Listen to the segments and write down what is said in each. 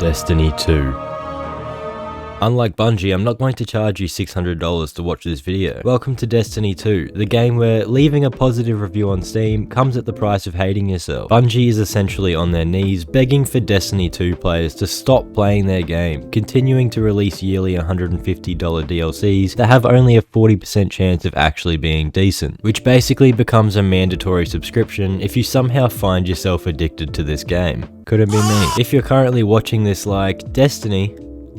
Destiny 2. Unlike Bungie, I'm not going to charge you $600 to watch this video. Welcome to Destiny 2, the game where leaving a positive review on Steam comes at the price of hating yourself. Bungie is essentially on their knees begging for Destiny 2 players to stop playing their game, continuing to release yearly $150 DLCs that have only a 40% chance of actually being decent, which basically becomes a mandatory subscription if you somehow find yourself addicted to this game. Could it be me? If you're currently watching this like, Destiny?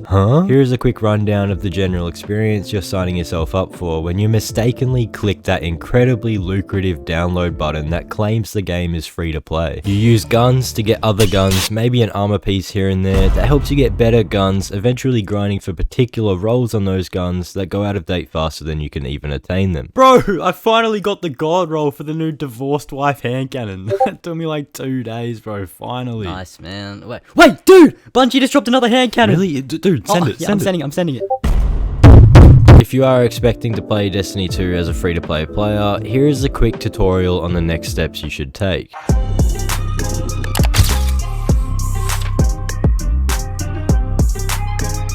Huh? Here's a quick rundown of the general experience you're signing yourself up for when you mistakenly click that incredibly lucrative download button that claims the game is free to play. You use guns to get other guns, maybe an armor piece here and there that helps you get better guns, eventually grinding for particular rolls on those guns that go out of date faster than you can even attain them. Bro, I finally got the god roll for the new divorced wife hand cannon. It took me like 2 days, bro, finally. Nice, man. Wait, dude! Bungie just dropped another hand cannon! Really? Dude, send it, I'm sending it. If you are expecting to play Destiny 2 as a free-to-play player, here is a quick tutorial on the next steps you should take.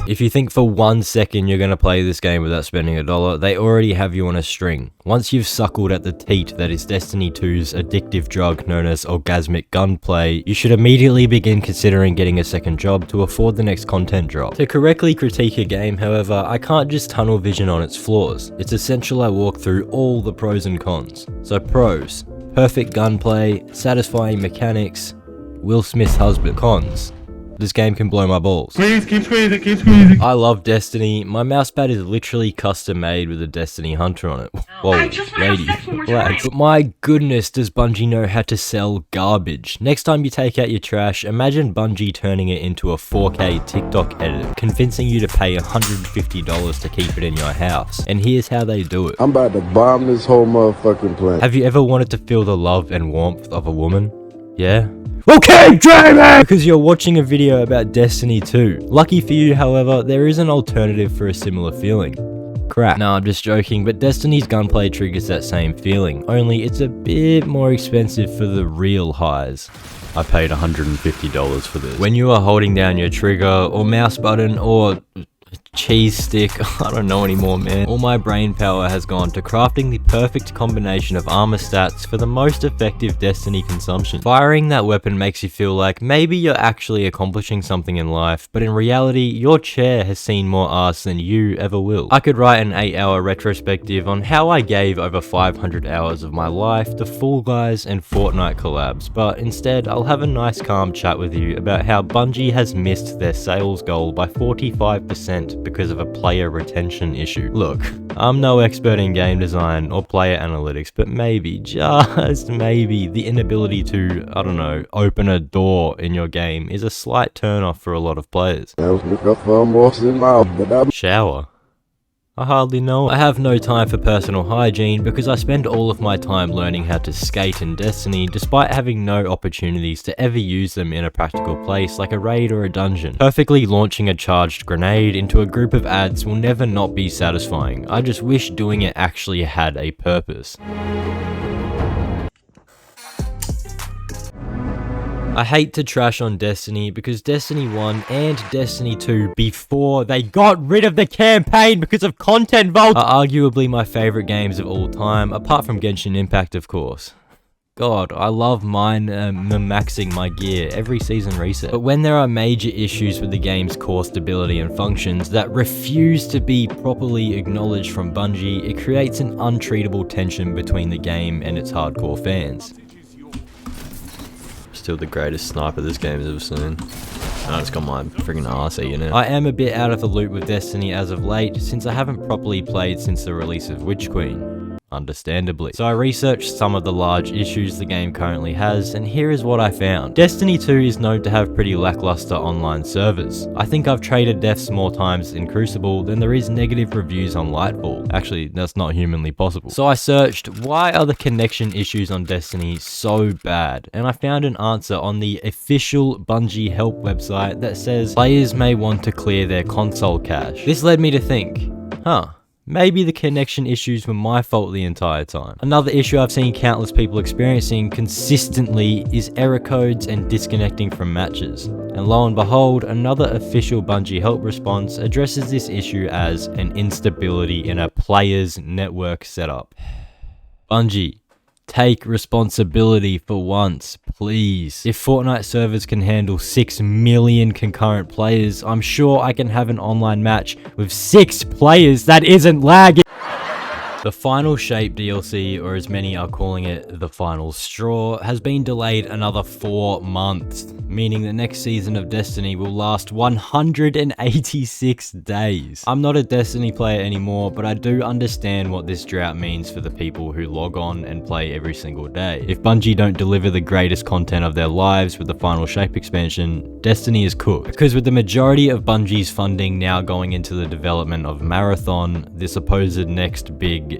If you think for 1 second you're going to play this game without spending $1, they already have you on a string. Once you've suckled at the teat that is Destiny 2's addictive drug known as orgasmic gunplay, you should immediately begin considering getting a second job to afford the next content drop. To correctly critique a game, however, I can't just tunnel vision on its flaws. It's essential I walk through all the pros and cons. So pros: perfect gunplay, satisfying mechanics, Will Smith's husband. Cons: this game can blow my balls. Please keep squeezing, keep squeezing. I love Destiny. My mousepad is literally custom made with a Destiny Hunter on it. Whoa, lady, relax. But my goodness, does Bungie know how to sell garbage. Next time you take out your trash, imagine Bungie turning it into a 4K TikTok edit, convincing you to pay $150 to keep it in your house. And here's how they do it. I'm about to bomb this whole motherfucking planet. Have you ever wanted to feel the love and warmth of a woman? Yeah? Well, keep dreaming! Because you're watching a video about Destiny 2. Lucky for you, however, there is an alternative for a similar feeling. Crap. No, I'm just joking, but Destiny's gunplay triggers that same feeling, only it's a bit more expensive for the real highs. I paid $150 for this. When you are holding down your trigger, or mouse button, or cheese stick, I don't know anymore, man. All my brain power has gone to crafting the perfect combination of armor stats for the most effective Destiny consumption. Firing that weapon makes you feel like maybe you're actually accomplishing something in life, but in reality, your chair has seen more arse than you ever will. I could write an 8-hour retrospective on how I gave over 500 hours of my life to Fall Guys and Fortnite collabs, but instead I'll have a nice calm chat with you about how Bungie has missed their sales goal by 45% because of a player retention issue. Look, I'm no expert in game design or player analytics, but maybe, just maybe, the inability to, I don't know, open a door in your game is a slight turnoff for a lot of players. Shower? I hardly know. I have no time for personal hygiene because I spend all of my time learning how to skate in Destiny despite having no opportunities to ever use them in a practical place like a raid or a dungeon. Perfectly launching a charged grenade into a group of ads will never not be satisfying. I just wish doing it actually had a purpose. I hate to trash on Destiny because Destiny 1 and Destiny 2, before they got rid of the campaign because of content vault, are arguably my favorite games of all time, apart from Genshin Impact, of course. God, I love maxing my gear every season reset. But when there are major issues with the game's core stability and functions that refuse to be properly acknowledged from Bungie, it creates an untreatable tension between the game and its hardcore fans. Still the greatest sniper this game has ever seen. Oh, it's got my friggin' arse eating it. I am a bit out of the loop with Destiny as of late, since I haven't properly played since the release of Witch Queen. Understandably. So I researched some of the large issues the game currently has, and here is what I found. Destiny 2 is known to have pretty lackluster online servers. I think I've traded deaths more times in Crucible than there is negative reviews on Lightfall. Actually, that's not humanly possible. So I searched, why are the connection issues on Destiny so bad? And I found an answer on the official Bungie help website that says players may want to clear their console cache. This led me to think, huh, Maybe the connection issues were my fault the entire time. Another issue I've seen countless people experiencing consistently is error codes and disconnecting from matches. And lo and behold, another official Bungie help response addresses this issue as an instability in a player's network setup. Bungie, take responsibility for once, please. If Fortnite servers can handle 6 million concurrent players, I'm sure I can have an online match with 6 players that isn't lagging. The Final Shape DLC, or as many are calling it, the Final Straw, has been delayed another 4 months, meaning the next season of Destiny will last 186 days. I'm not a Destiny player anymore, but I do understand what this drought means for the people who log on and play every single day. If Bungie don't deliver the greatest content of their lives with the Final Shape expansion, Destiny is cooked. Because with the majority of Bungie's funding now going into the development of Marathon, the supposed next big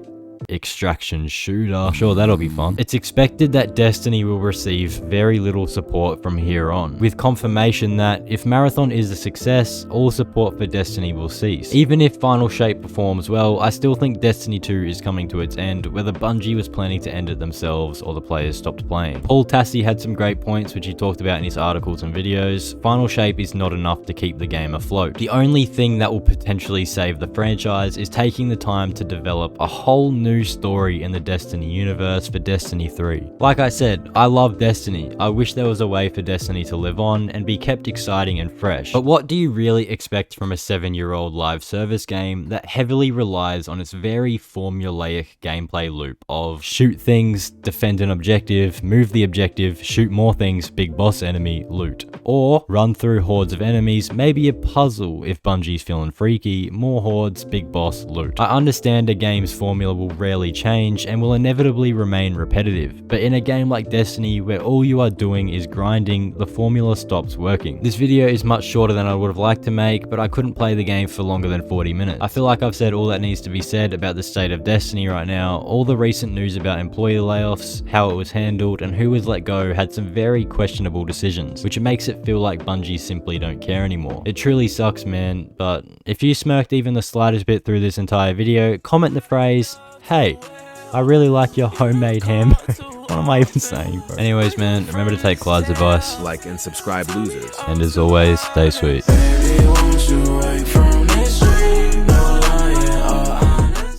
extraction shooter, I'm sure that'll be fun. It's expected that Destiny will receive very little support from here on, with confirmation that if Marathon is a success, all support for Destiny will cease. Even if Final Shape performs well, I still think Destiny 2 is coming to its end, whether Bungie was planning to end it themselves or the players stopped playing. Paul Tassi had some great points which he talked about in his articles and videos. Final Shape is not enough to keep the game afloat. The only thing that will potentially save the franchise is taking the time to develop a whole new story in the Destiny universe for Destiny 3. Like I said, I love Destiny. I wish there was a way for Destiny to live on and be kept exciting and fresh. But what do you really expect from a 7-year-old live service game that heavily relies on its very formulaic gameplay loop of shoot things, defend an objective, move the objective, shoot more things, big boss enemy, loot. Or run through hordes of enemies, maybe a puzzle if Bungie's feeling freaky, more hordes, big boss, loot. I understand a game's formula will rarely change and will inevitably remain repetitive, but in a game like Destiny where all you are doing is grinding, the formula stops working. This video is much shorter than I would have liked to make, but I couldn't play the game for longer than 40 minutes. I feel like I've said all that needs to be said about the state of Destiny right now. All the recent news about employee layoffs, how it was handled, and who was let go had some very questionable decisions, which makes it feel like Bungie simply don't care anymore. It truly sucks, man, but if you smirked even the slightest bit through this entire video, comment the phrase, "Hey, I really like your homemade ham." What am I even saying, bro? Anyways, man, remember to take Clyde's advice. Like and subscribe, losers. And as always, stay sweet. Baby, won't you